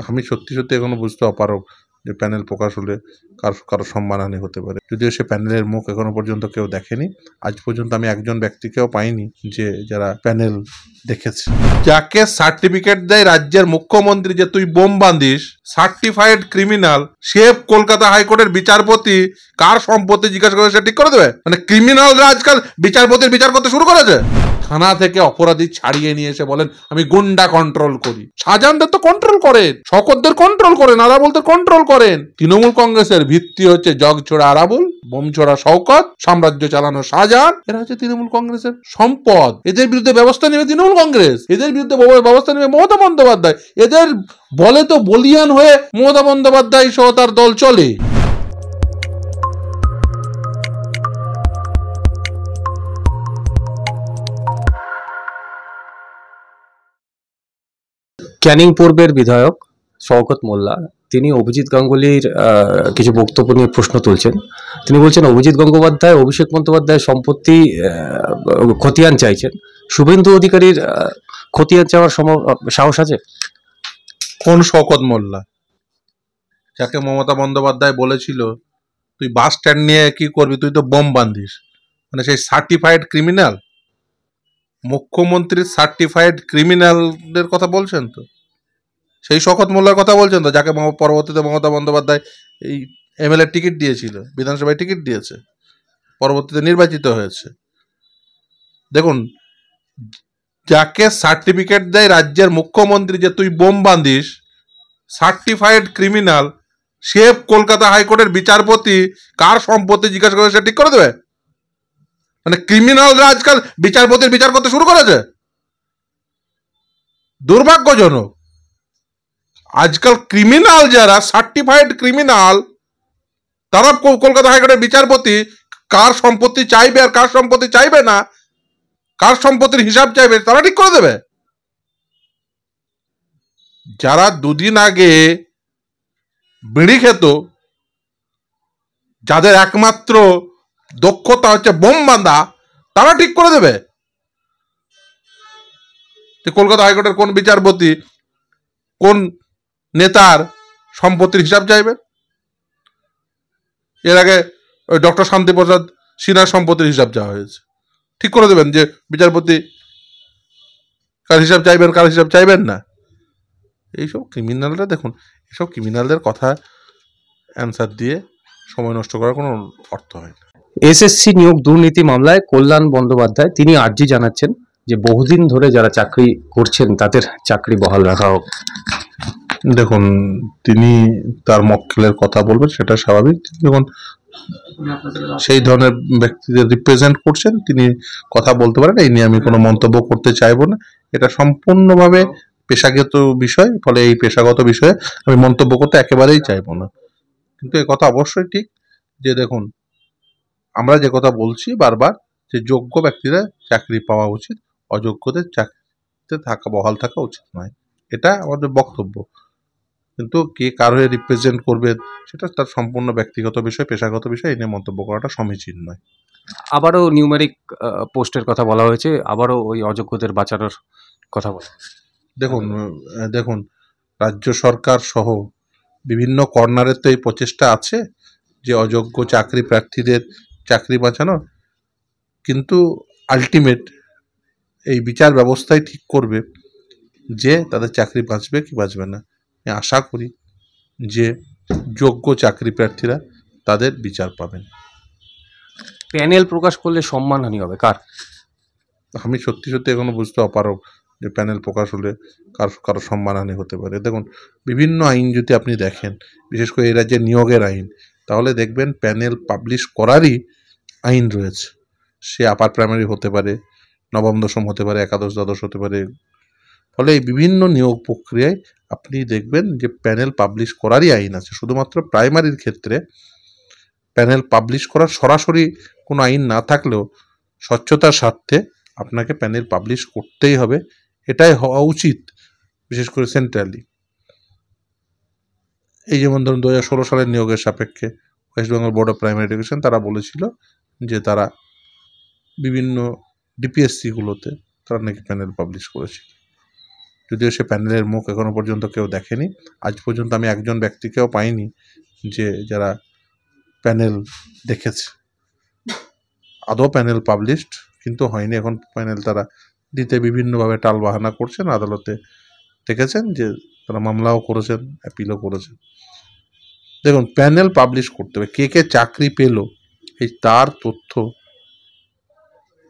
আমি সত্যি সত্যি এখনো বুঝতে অপারগ যে প্যানেল প্রকাশ হলে কারো সম্মানহানি হতে পারে। যদিও সে প্যানেলের মুখ এখনো পর্যন্ত কেউ দেখেনি, আজ পর্যন্ত আমি একজন ব্যক্তিকেও পাইনি যারা প্যানেল দেখেছে। যাকে সার্টিফিকেট দেয় রাজ্যের মুখ্যমন্ত্রী যে তুই বোম বাঁধিস, সার্টিফাইড ক্রিমিনাল, সে কলকাতা হাইকোর্টের বিচারপতি কার সম্পত্তি জিজ্ঞাসা করে সে ঠিক করে দেবে? মানে ক্রিমিনালরা আজকাল বিচারপতির বিচার করতে শুরু করেছে। থানা থেকে অপরাধী ছাড়িয়ে নিয়ে এসে বলেন আমি গুন্ডা কন্ট্রোল করি। শাহজাহানদের তো কন্ট্রোল করেন, শওকতদের কন্ট্রোল করেন, আরাবুলদের কন্ট্রোল করেন। তৃণমূল কংগ্রেসের ভিত্তি হচ্ছে জগ ছোড়া আরাবুল, বোম ছোড়া শওকত, সাম্রাজ্য চালানো শাহজাহান। এরা হচ্ছে তৃণমূল কংগ্রেসের সম্পদ। এদের বিরুদ্ধে ব্যবস্থা নেবে তৃণমূল কংগ্রেস, এদের বিরুদ্ধে ব্যবস্থা নেবে মমতা বন্দ্যোপাধ্যায়। এদের বলে তো বলিয়ান হয়ে মমতা বন্দ্যোপাধ্যায় সহ তার দল চলে। ক্যানিং পূর্বের বিধায়ক শওকত মোল্লা তিনি অভিজিৎ গাঙ্গুলির কিছু বক্তব্য নিয়ে প্রশ্ন তুলছেন। তিনি বলছেন অভিজিৎ গঙ্গোপাধ্যায় অভিষেক বন্দ্যোপাধ্যায়ের সম্পত্তি খতিয়ান চাইছেন, শুভেন্দু অধিকারীর খতিয়ান চাওয়ার সাহস আছে? কোন শওকত মোল্লা? যাকে মমতা বন্দ্যোপাধ্যায় বলেছিল তুই বাস স্ট্যান্ড নিয়ে কি করবি, তুই তো বোম বাঁধিস, মানে সেই সার্টিফাইড ক্রিমিনাল, মুখ্যমন্ত্রীর সার্টিফাইড ক্রিমিনালদের কথা বলছেন তো? সেই শওকত মোল্লার কথা বলছেন তো, যাকে পরবর্তীতে মমতা বন্দ্যোপাধ্যায় এই এমএলএ টিকিট দিয়েছিল, বিধানসভায় টিকিট দিয়েছে, পরবর্তীতে নির্বাচিত হয়েছে। দেখুন, যাকে সার্টিফিকেট দেয় রাজ্যের মুখ্যমন্ত্রী যে তুই বোম বাঁধিস, সার্টিফাইড ক্রিমিনাল, সে কলকাতা হাইকোর্টের বিচারপতি কার সম্পত্তি জিজ্ঞাসা করে সে ঠিক করে দেবে? মানে ক্রিমিনালরা আজকাল বিচারপতির বিচার করতে শুরু করেছে। দুর্ভাগ্যজনক। আজকাল ক্রিমিনাল যারা সার্টিফাইড ক্রিমিনাল, তারা কলকাতা হাইকোর্টের বিচারপতি কার সম্পত্তি চাইবে আর কার সম্পত্তি চাইবে না, কার সম্পত্তির হিসাব চাইবে, তারা ঠিক করে দেবে। যারা দুদিন আগে বিড়ি খেত, যাদের একমাত্র দক্ষতা হচ্ছে বোম বাঁধা, তারা ঠিক করে দেবে যে কলকাতা হাইকোর্টের কোন বিচারপতি কোন নেতার সম্পত্তির হিসাব চাইবে। এর আগে ওই ডক্টর শান্তিপ্রসাদ সিনহার সম্পত্তির হিসাব চাওয়া হয়েছে, ঠিক করে দেবেন যে বিচারপতি কার হিসাব চাইবেন কার হিসাব চাইবেন না। এইসব ক্রিমিনালরা, দেখুন, এসব ক্রিমিনালদের কথা অ্যান্সার দিয়ে সময় নষ্ট করার কোনো অর্থ হয় না। এসএসসি নিয়োগ দুর্নীতি মামলায় কল্যাণ বন্দ্যোপাধ্যায় তিনি আর্জি জানাচ্ছেন যে বহুদিন ধরে যারা চাকরি করছেন তাদের চাকরি বহাল রাখা হোক। দেখুন, তিনি তার মক্কেলের কথা বলবেন, সেটা স্বাভাবিক। যখন সেই ধরনের ব্যক্তিদের রিপ্রেজেন্ট করছেন, তিনি কথা বলতে পারেন, এই নিয়ে আমি কোনো মন্তব্য করতে চাইবো না। এটা সম্পূর্ণভাবে পেশাগত বিষয়, ফলে এই পেশাগত বিষয়ে আমি মন্তব্য করতে একেবারেই চাইবো না। কিন্তু এ কথা অবশ্যই ঠিক যে দেখুন, আমরা যে কথা বলছি বারবার, যে যোগ্য ব্যক্তিরা চাকরি পাওয়া উচিত, অযোগ্যদের চাকরিতে বহাল থাকা উচিত নয়, এটা আমাদের বক্তব্য। কিন্তু কে কার হয়ে রিপ্রেজেন্ট করবে সেটা তার সম্পূর্ণ ব্যক্তিগত বিষয়, পেশাগত বিষয়, এই নিয়ে মন্তব্য করাটা সমীচীন নয়। আবারও নিউমেরিক পোস্টের কথা বলা হয়েছে, আবারও ওই অযোগ্যদের বাঁচানোর কথা বলা। দেখুন, রাজ্য সরকার সহ বিভিন্ন কর্নারের তো এই প্রচেষ্টা আছে যে অযোগ্য চাকরি প্রার্থীদের চাকরি বাঁচানোর, কিন্তু আলটিমেট এই বিচার ব্যবস্থাই ঠিক করবে যে তাদের চাকরি বাঁচবে কি বাঁচবে না। আমি আশা করি যে যোগ্য চাকরি প্রার্থীরা তাদের বিচার পাবেন। প্যানেল প্রকাশ করলে সম্মানহানি হবে কার? আমি সত্যি সত্যি এখনো বুঝতে অপারগ যে প্যানেল প্রকাশ হলে কারো সম্মানহানি হতে পারে। দেখুন, বিভিন্ন আইন যদি আপনি দেখেন, বিশেষ করে এই রাজ্যের নিয়োগের আইন, তাহলে দেখবেন প্যানেল পাবলিশ করারই আইন রয়েছে। সে আপার প্রাইমারি হতে পারে, নবম দশম হতে পারে, একাদশ দ্বাদশ হতে পারে। ফলে এই বিভিন্ন নিয়োগ প্রক্রিয়ায় আপনি দেখবেন যে প্যানেল পাবলিশ করারই আইন আছে। শুধুমাত্র প্রাইমারির ক্ষেত্রে প্যানেল পাবলিশ করার সরাসরি কোনো আইন না থাকলেও স্বচ্ছতার স্বার্থে আপনাকে প্যানেল পাবলিশ করতেই হবে, এটাই হওয়া উচিত, বিশেষ করে সেন্ট্রালি। এই যেমন ধরুন 2016 সালের নিয়োগের সাপেক্ষে West Bengal board of primary education তারা বলেছিল যে তারা বিভিন্ন ডিপিএসসিগুলোতে তারা নাকি প্যানেল পাবলিশ করেছিল। যদিও সে প্যানেলের মুখ এখনো পর্যন্ত কেউ দেখেনি। আজ পর্যন্ত আমি একজন ব্যক্তিকেও পাইনি যে যারা প্যানেল দেখেছে। আদৌ প্যানেল পাবলিশড কিন্তু হয়নি, এখন প্যানেল তারা দিতে বিভিন্নভাবে টালবাহানা করছেন। আদালতে দেখেছেন যে তারা মামলাও করেছেন, অ্যাপিলও করেছেন। দেখুন, প্যানেল পাবলিশ করতে হবে, কে কে চাকরি পেল এই তার তথ্য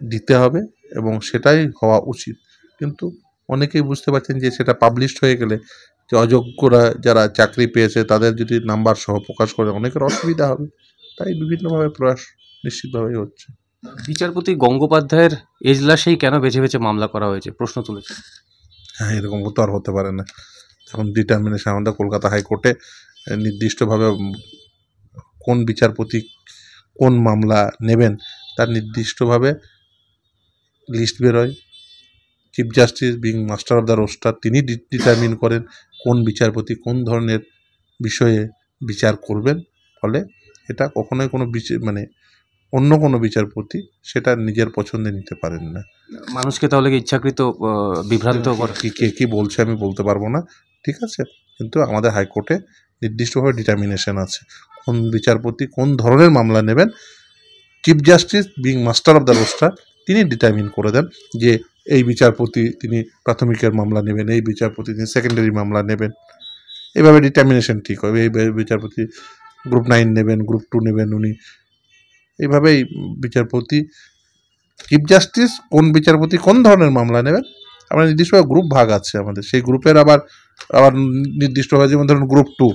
দিতে হবে এবং সেটাই হওয়া উচিত। কিন্তু অনেকেই বুঝতে পারছেন যে সেটা পাবলিশড হয়ে গেলে যে অযোগ্যরা যারা চাকরি পেয়েছে তাদের যদি নাম্বার সহ প্রকাশ করে অনেকের অসুবিধা হবে, তাই বিভিন্নভাবে প্রয়াস নিশ্চিতভাবেই হচ্ছে। বিচারপতি গঙ্গোপাধ্যায়ের এজলাসেই কেন বেছে বেছে মামলা করা হয়েছে প্রশ্ন তুলেছে। হ্যাঁ, এরকম তো আর হতে পারে না। এখন ডিটারমিনেশন আমাদের কলকাতা হাইকোর্টে নির্দিষ্টভাবে কোন বিচারপতি কোন মামলা নেবেন তার নির্দিষ্টভাবে লিস্ট বেরোয়। Chief justice being master of the roster, তিনি ডিটারমিন করেন কোন বিচারপতি কোন ধরনের বিষয়ে বিচার করবেন। ফলে এটা কখনোই কোনো মানে অন্য কোনো বিচারপতি সেটা নিজের পছন্দে নিতে পারেন না। মানুষকে তাহলে কি ইচ্ছাকৃত বিভ্রান্ত করে? কে কি বলছে আমি বলতে পারবো না, ঠিক আছে, কিন্তু আমাদের হাইকোর্টে নির্দিষ্টভাবে ডিটারমিনেশন আছে কোন বিচারপতি কোন ধরনের মামলা নেবেন। Chief justice being master of the roster, তিনি ডিটারমিন করে দেন যে এই বিচারপতি তিনি প্রাথমিকের মামলা নেবেন, এই বিচারপতি তিনি সেকেন্ডারি মামলা নেবেন। এইভাবে ডিটারমিনেশন ঠিক হবে। এই বিচারপতি গ্রুপ 9 নেবেন, গ্রুপ 2 নেবেন উনি। এইভাবেই বিচারপতি চিফ জাস্টিস কোন বিচারপতি কোন ধরনের মামলা নেবেন, আমরা নির্দিষ্টভাবে গ্রুপ ভাগ আছে আমাদের, সেই গ্রুপের আবার আবার নির্দিষ্টভাবে, যেমন ধরুন গ্রুপ 2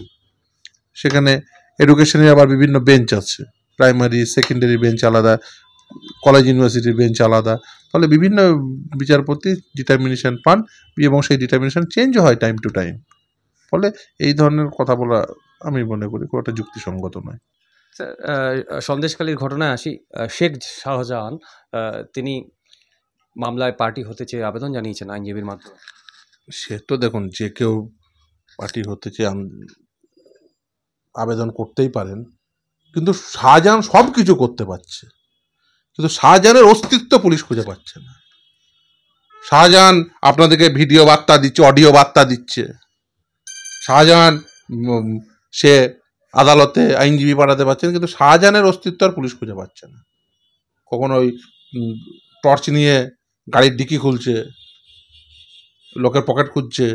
সেখানে এডুকেশনের আবার বিভিন্ন বেঞ্চ আছে, প্রাইমারি সেকেন্ডারি বেঞ্চ আলাদা, কলেজ ইউনিভার্সিটির বেঞ্চ আলাদা। ফলে বিভিন্ন বিচারপতি ডিটারমিনেশন পান এবং সেই ডিটারমিনেশন চেঞ্জ হয় টাইম টু টাইম। ফলে এই ধরনের কথা বলা আমি মনে করি খুব একটা যুক্তিসঙ্গত নয়। স্যার, সন্দেশখালীর ঘটনায় আসি। শেখ শাহজাহান তিনি মামলায় পার্টি হতে চেয়ে আবেদন জানিয়েছেন আইনজীবীর মাধ্যমে। সে তো দেখুন, যে কেউ পার্টি হতে চেয়ে আবেদন করতেই পারেন, কিন্তু শাহজাহান সব কিছু করতে পারছে, কিন্তু শাহজাহানের অস্তিত্ব পুলিশ খুঁজে পাচ্ছে না। শাহজাহান আপনাদেরকে ভিডিও বার্তা দিচ্ছে, অডিও বার্তা দিচ্ছে। শাহজাহান সে আদালতে আইনজীবী পাঠাতে পারছেন, কিন্তু শাহজাহানের অস্তিত্ব আর পুলিশ খুঁজে পাচ্ছে না। কখনো ওই টর্চ নিয়ে গাড়ির ডিকি খুলছে, লোকের পকেট খুঁজছে,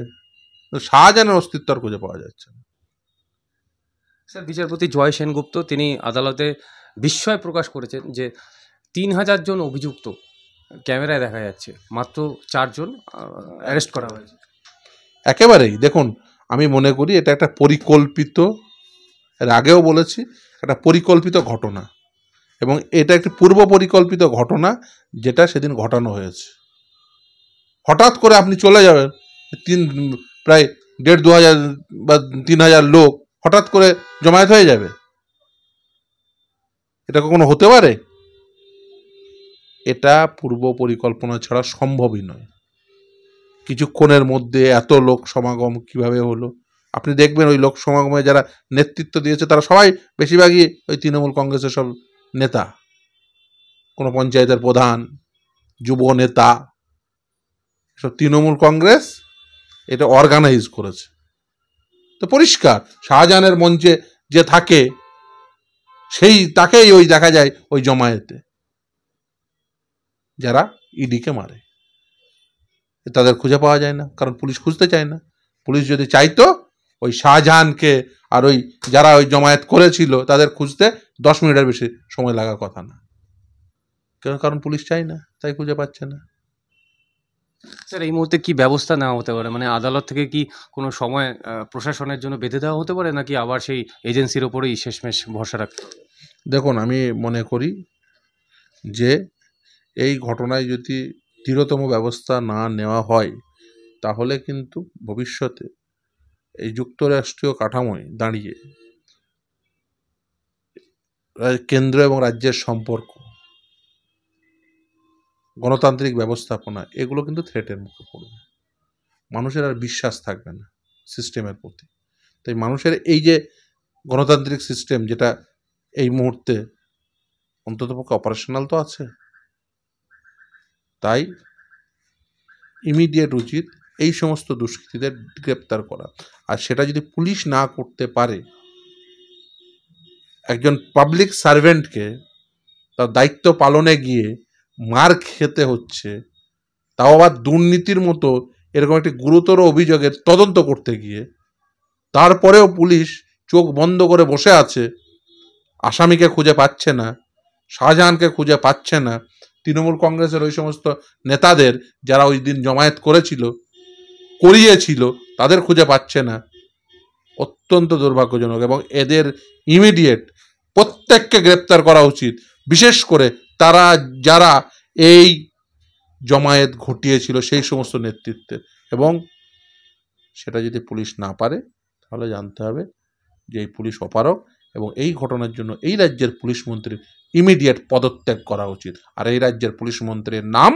শাহজাহানের অস্তিত্ব আর খুঁজে পাওয়া যাচ্ছে না। স্যার, বিচারপতি জয় সেনগুপ্ত তিনি আদালতে বিস্ময় প্রকাশ করেছেন যে 3000 জন অভিযুক্ত ক্যামেরায় দেখা যাচ্ছে, মাত্র 4 জন অ্যারেস্ট করা হয়েছে। একেবারেই দেখুন, আমি মনে করি এটা একটা পরিকল্পিত, এর আগেও বলেছি, একটা পরিকল্পিত ঘটনা, এবং এটা একটি পূর্ব পরিকল্পিত ঘটনা যেটা সেদিন ঘটানো হয়েছে। হঠাৎ করে আপনি চলে যাবেন, প্রায় 1500 বা 3000 লোক হঠাৎ করে জমায়েত হয়ে যাবে, এটা কখনো হতে পারে? এটা পূর্ব পরিকল্পনা ছাড়া সম্ভবই নয়। কিছুক্ষণের মধ্যে এত লোক সমাগম কিভাবে হলো? আপনি দেখবেন ওই লোক সমাগমে যারা নেতৃত্ব দিয়েছে তারা সবাই বেশিরভাগই ওই তৃণমূল কংগ্রেসের সব নেতা, কোনো পঞ্চায়েতের প্রধান, যুব নেতা, সব তৃণমূল কংগ্রেস এটা অর্গানাইজ করেছে। তো পরিষ্কার শাহজাহানের মঞ্চে যে থাকে সেই তাকেই ওই দেখা যায় ওই জমায়েতে, যারা ইডিকে মারে। তাদের খুঁজে পাওয়া যায় না, কারণ পুলিশ খুঁজতে চায় না। পুলিশ যদি চাইতো ওই শাহজাহানকে আর ওই যারা ওই জমায়েত করেছিল তাদের খুঁজতে 10 মিনিটের বেশি সময় লাগার কথা না, কারণ পুলিশ চায় না, তাই খুঁজে পাচ্ছে না। স্যার, এই মুহূর্তে কি ব্যবস্থা নেওয়া হতে পারে? মানে আদালত থেকে কি কোনো সময় প্রশাসনের জন্য বেঁধে দেওয়া হতে পারে, নাকি আবার সেই এজেন্সির ওপরেই শেষমেশ ভরসা রাখতে হবে? দেখুন, আমি মনে করি যে এই ঘটনায় যদি দৃঢ়তম ব্যবস্থা না নেওয়া হয় তাহলে কিন্তু ভবিষ্যতে এই যুক্তরাষ্ট্রীয় কাঠামোয় দাঁড়িয়ে কেন্দ্র এবং রাজ্যের সম্পর্ক, গণতান্ত্রিক ব্যবস্থাপনা, এগুলো কিন্তু থ্রেটের মুখে পড়বে। মানুষের আর বিশ্বাস থাকবে না সিস্টেমের প্রতি। তাই মানুষের এই যে গণতান্ত্রিক সিস্টেম, যেটা এই মুহূর্তে অন্ততপক্ষে অপারেশনাল তো আছে, তাই ইমিডিয়েট উচিত এই সমস্ত দুষ্কৃতীদের গ্রেপ্তার করা। আর সেটা যদি পুলিশ না করতে পারে, একজন পাবলিক সার্ভেন্টকে তার দায়িত্ব পালনে গিয়ে মার খেতে হচ্ছে, তাও আবার দুর্নীতির মতো এরকম একটি গুরুতর অভিযোগের তদন্ত করতে গিয়ে, তারপরেও পুলিশ চোখ বন্ধ করে বসে আছে, আসামিকে খুঁজে পাচ্ছে না, শাহজাহানকে খুঁজে পাচ্ছে না, তৃণমূল কংগ্রেসের ওই সমস্ত নেতাদের যারা ওই দিন জমায়েত করিয়েছিল তাদের খুঁজে পাচ্ছে না। অত্যন্ত দুর্ভাগ্যজনক, এবং এদের ইমিডিয়েট প্রত্যেককে গ্রেপ্তার করা উচিত, বিশেষ করে তারা যারা এই জমায়েত ঘটিয়েছিল সেই সমস্ত নেতৃত্বে। এবং সেটা যদি পুলিশ না পারে তাহলে জানতে হবে যে এই পুলিশ অপারগ, এবং এই ঘটনার জন্য এই রাজ্যের পুলিশ মন্ত্রীর ইমিডিয়েট পদত্যাগ করা উচিত। আর এই রাজ্যের পুলিশ মন্ত্রীর নাম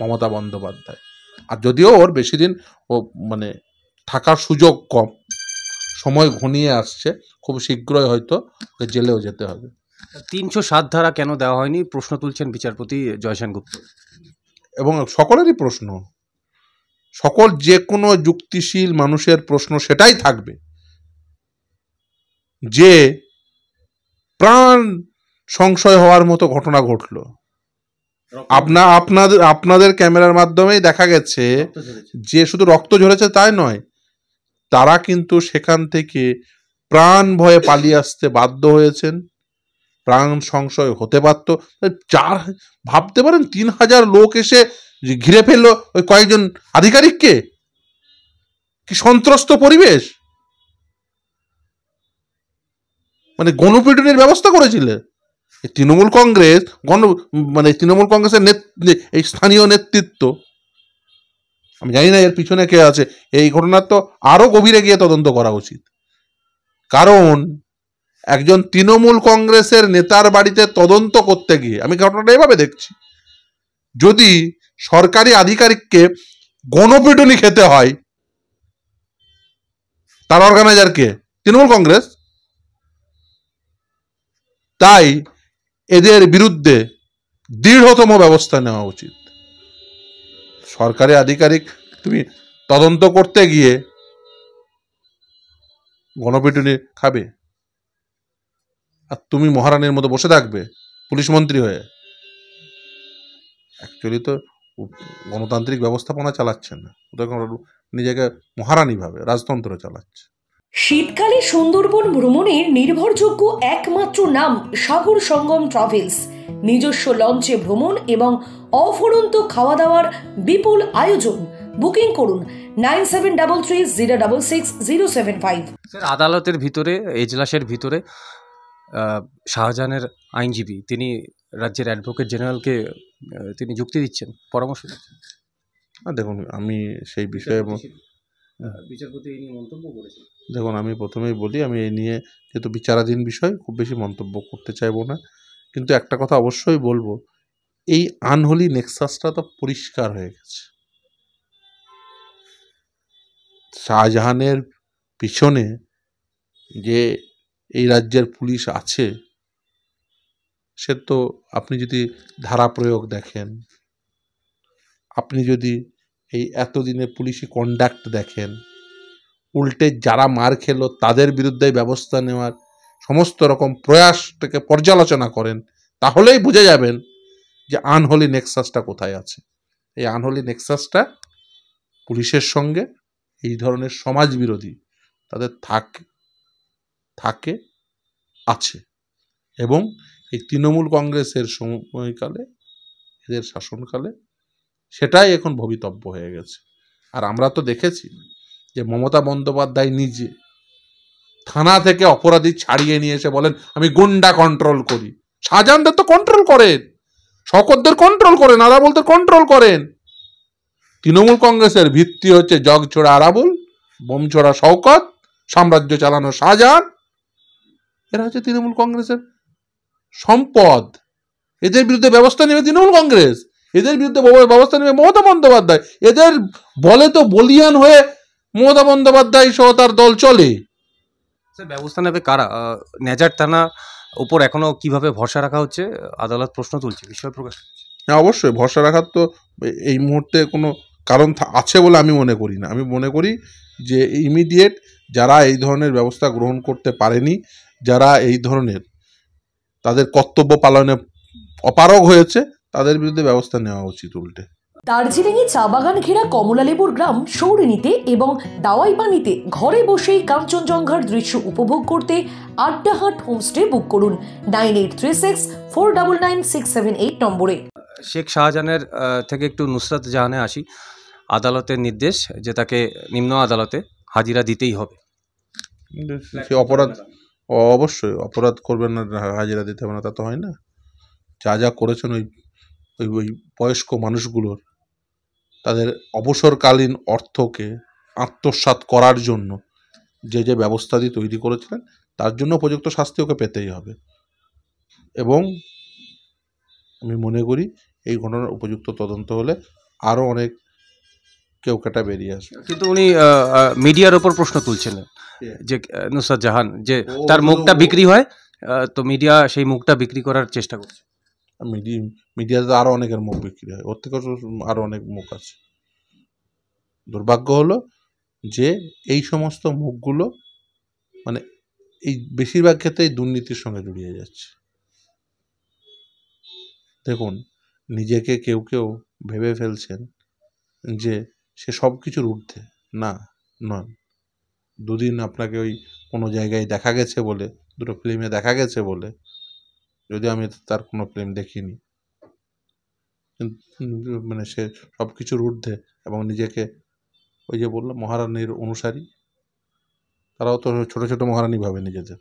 মমতা বন্দ্যোপাধ্যায়। আর যদিও ওর বেশি দিন থাকার সুযোগ কম, সময় ঘনিয়ে আসছে, খুব শীঘ্রই হয়তো ওকে জেলেও যেতে হবে। 307 ধারা কেন দেওয়া হয়নি প্রশ্ন তুলছেন বিচারপতি জয় সেনগুপ্ত। এবং সকলেরই প্রশ্ন, সকল যে কোনো যুক্তিশীল মানুষের প্রশ্ন সেটাই থাকবে যে প্রাণ সংশয় হওয়ার মতো ঘটনা ঘটল। আপনাদের ক্যামেরার মাধ্যমেই দেখা গেছে যে শুধু রক্ত ঝরেছে তাই নয়, তারা কিন্তু সেখান থেকে প্রাণ ভয়ে পালিয়ে আসতে বাধ্য হয়েছেন। প্রাণ সংশয় হতে পারত। ভাবতে পারেন 3000 লোক এসে ঘিরে ফেললো ওই কয়েকজন আধিকারিককে, কি সন্ত্রস্ত পরিবেশ। গণপিটুনির ব্যবস্থা করেছিলেন তৃণমূল কংগ্রেস, তৃণমূল কংগ্রেসের এই স্থানীয় নেতৃত্ব। আমি জানি না এর পিছনে কে আছে। এই ঘটনার তো আরো গভীরে গিয়ে তদন্ত করা উচিত, কারণ একজন তৃণমূল কংগ্রেসের নেতার বাড়িতে তদন্ত করতে গিয়ে, আমি ঘটনাটা এভাবে দেখছি, যদি সরকারি আধিকারিককে গণপিটুনি খেতে হয়, তার অর্গানাইজার কে? তৃণমূল কংগ্রেস। তাই এদের বিরুদ্ধে দৃঢ়তম ব্যবস্থা নেওয়া উচিত। সরকারি আধিকারিক তুমি তদন্ত করতে গিয়ে গণপিটুনি খাবে, আর তুমি মহারানীর মতো বসে থাকবে পুলিশ মন্ত্রী হয়ে? অ্যাকচুয়ালি তো গণতান্ত্রিক ব্যবস্থাপনা চালাচ্ছেন না, নিজেকে মহারানী ভাবে রাজতন্ত্র চালাচ্ছে। শীতকালে সুন্দরবন ভ্রমণের নির্ভরযোগ্য একমাত্র নাম সাগর সঙ্গম ট্রাভেলস। নিজস্ব লঞ্চে ভ্রমণ এবং অফুরন্ত খাওয়া দাওয়ার বিপুল আয়োজন। বুকিং করুন 9733066075। স্যার, আদালতের ভিতরে, এজলাসের ভিতরে শাহজাহানের আইনজীবী তিনি রাজ্যের অ্যাডভোকেট জেনারেলকে তিনি যুক্তি দিচ্ছেন, পরামর্শ দিচ্ছেন। দেখুন, আমি সেই বিষয়ে বিচারপতি এই নিয়ে মন্তব্য করেছেন। দেখুন, আমি প্রথমেই বলি, আমি এই নিয়ে যেহেতু বিচারাধীন বিষয় খুব বেশি মন্তব্য করতে চাইবো না, কিন্তু একটা কথা অবশ্যই বলবো, এই আনহোলি নেক্সাসটা তো পরিষ্কার হয়ে গেছে। শাহজাহানের পিছনে যে এই রাজ্যের পুলিশ আছে, সে তো আপনি যদি ধারা প্রয়োগ দেখেন, আপনি যদি এই এতদিনে পুলিশি কন্ডাক্ট দেখেন, উল্টে যারা মার খেলো তাদের বিরুদ্ধে ব্যবস্থা নেওয়ার সমস্ত রকম প্রয়াসটাকে পর্যালোচনা করেন, তাহলেই বুঝে যাবেন যে আনহোলি নেক্সাসটা কোথায় আছে। এই আনহোলি নেক্সাসটা পুলিশের সঙ্গে এই ধরনের সমাজ বিরোধী তাদের থাকে আছে, এবং এই তৃণমূল কংগ্রেসের সময়কালে, এদের শাসনকালে সেটাই এখন ভবিতব্য হয়ে গেছে। আর আমরা তো দেখেছি যে মমতা বন্দ্যোপাধ্যায় নিজে থানা থেকে অপরাধী ছাড়িয়ে নিয়ে এসে বলেন আমি গুন্ডা কন্ট্রোল করি। শাহজাহানদের তো কন্ট্রোল করেন, শওকতদের কন্ট্রোল করেন, আরাবুলদের কন্ট্রোল করেন। তৃণমূল কংগ্রেসের ভিত্তি হচ্ছে জগছোড়া আরাবুল, বোমছোড়া শওকত, সাম্রাজ্য চালানো শাহজাহান। এরা হচ্ছে তৃণমূল কংগ্রেসের সম্পদ। এদের বিরুদ্ধে ব্যবস্থা নেবে তৃণমূল কংগ্রেস, এদের বিরুদ্ধে ব্যবস্থা নেবে মমতা বন্দ্যোপাধ্যায়। এদের বলে তো বলিয়ান হয়ে মমতা বন্দ্যোপাধ্যায় সহ তার দল চলে। স্যার, ব্যবস্থা নেবে কারা? নেজার থানা উপর এখনো কিভাবে ভরসা রাখা হচ্ছে, আদালত প্রশ্ন তুলছে, বিষয় প্রকাশ। হ্যাঁ, অবশ্যই ভরসা রাখার তো এই মুহূর্তে কোনো কারণ আছে বলে আমি মনে করি না। আমি মনে করি যে ইমিডিয়েট যারা এই ধরনের ব্যবস্থা গ্রহণ করতে পারেনি, যারা এই ধরনের তাদের কর্তব্য পালনে অপারগ হয়েছে, তাদের বিরুদ্ধে ব্যবস্থা নেওয়া উচিত উল্টে। দার্জিলিংয়ে চা বাগান ঘেরা কমলালেবুর গ্রাম সৌরিনীতে এবং দাওয়াইপানিতে ঘরে বসেই কাঞ্চনজঙ্ঘার দৃশ্য উপভোগ করতে আড্ডাহাট হোমস্টে বুক করুন 9836499678 নম্বরে। শেখ শাহজাহানের থেকে একটু নুসরাত জাহানে আসি। আদালতের নির্দেশ যে তাকে নিম্ন আদালতে হাজিরা দিতেই হবে। সে অপরাধ, অবশ্যই অপরাধ করবেন না, হাজিরা দিতে হবে না তা তো হয় না। যা যা করেছেন ওই ওই ওই বয়স্ক মানুষগুলোর তাদের অবসরকালীন অর্থকে আত্মসাৎ করার জন্য যে যে ব্যবস্থাদি তৈরি করেছিলেন, তার জন্য উপযুক্ত শাস্তি ওকে পেতেই হবে। এবং আমি মনে করি এই ঘটনার উপযুক্ত তদন্ত হলে আরও অনেক কেউ কেটা বেরিয়ে আসবে। কিন্তু উনি মিডিয়ার ওপর প্রশ্ন তুলছিলেন যে নুসরাত জাহান যে তার মুখটা বিক্রি হয়, তো মিডিয়া সেই মুখটা বিক্রি করার চেষ্টা করছে। মিডিয়াতে আরও অনেকের মুখ বিক্রি হয়, ওর থেকে আরও অনেক মুখ আছে। দুর্ভাগ্য হলো যে এই সমস্ত মুখগুলো মানে এই বেশিরভাগ ক্ষেত্রেই দুর্নীতির সঙ্গে জড়িয়ে যাচ্ছে। দেখুন, নিজেকে কেউ কেউ ভেবে ফেলছেন যে সে সব কিছুর ঊর্ধ্বে, না, নয়। দুদিন আপনাকে ওই কোনো জায়গায় দেখা গেছে বলে, দুটো ফিল্মে দেখা গেছে বলে, যদিও আমি তার কোনো ফিল্ম দেখিনি, মানে সে সব কিছুর ঊর্ধ্বে এবং নিজেকে ওই যে বললো মহারানীর অনুসারী, তারাও তো ছোট ছোট মহারানী ভাবে নিজেদের।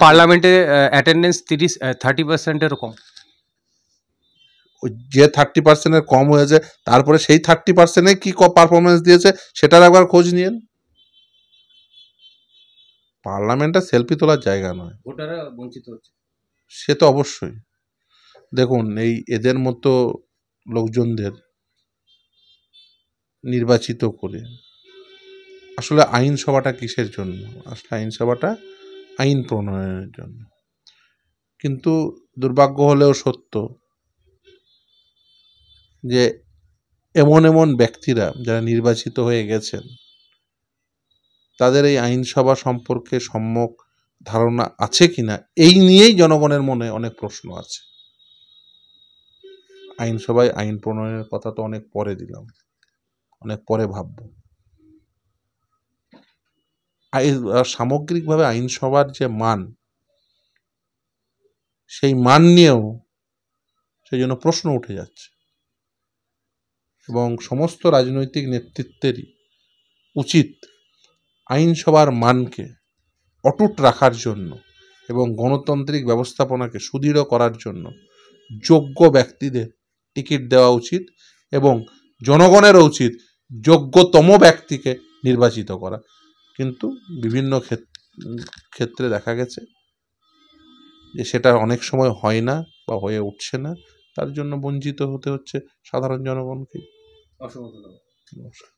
পার্লামেন্টে অ্যাটেন্ডেন্স 30%-এরও কম। ওই যে 30%-এর কম হয়েছে, তারপরে সেই 30%-এ কি পারফরমেন্স দিয়েছে সেটার একবার খোঁজ নিয়েন। পার্লামেন্টটা সেলফি তোলার জায়গা নয়, ভোটাররা বঞ্চিত হচ্ছে। সে তো অবশ্যই। দেখুন, এই এদের মতো লোকজনদের নির্বাচিত করে আসলে আইনসভাটা কিসের জন্য? আসলে আইনসভাটা আইন প্রণয়নের জন্য। কিন্তু দুর্ভাগ্য হলেও সত্য যে এমন এমন ব্যক্তিরা যারা নির্বাচিত হয়ে গেছেন, তাদের এই আইনসভা সম্পর্কে সম্যক ধারণা আছে কিনা এই নিয়েই জনগণের মনে অনেক প্রশ্ন আছে। আইনসভায় আইন প্রণয়নের কথা তো অনেক পরে দিলাম, অনেক পরে ভাবব। সামগ্রিকভাবে আইনসভার যে মান, সেই মান নিয়েও সেই জন্য প্রশ্ন উঠে যাচ্ছে। এবং সমস্ত রাজনৈতিক নেতৃত্বেরই উচিত আইনসভার মানকে অটুট রাখার জন্য এবং গণতান্ত্রিক ব্যবস্থাপনাকে সুদৃঢ় করার জন্য যোগ্য ব্যক্তিদের টিকিট দেওয়া উচিত এবং জনগণেরও উচিত যোগ্যতম ব্যক্তিকে নির্বাচিত করা। কিন্তু বিভিন্ন ক্ষেত্রে দেখা গেছে যে সেটা অনেক সময় হয় না বা হয়ে উঠছে না, তার জন্য বঞ্চিত হতে হচ্ছে সাধারণ জনগণকে। অসংখ্য ধন্যবাদ। নমস্কার।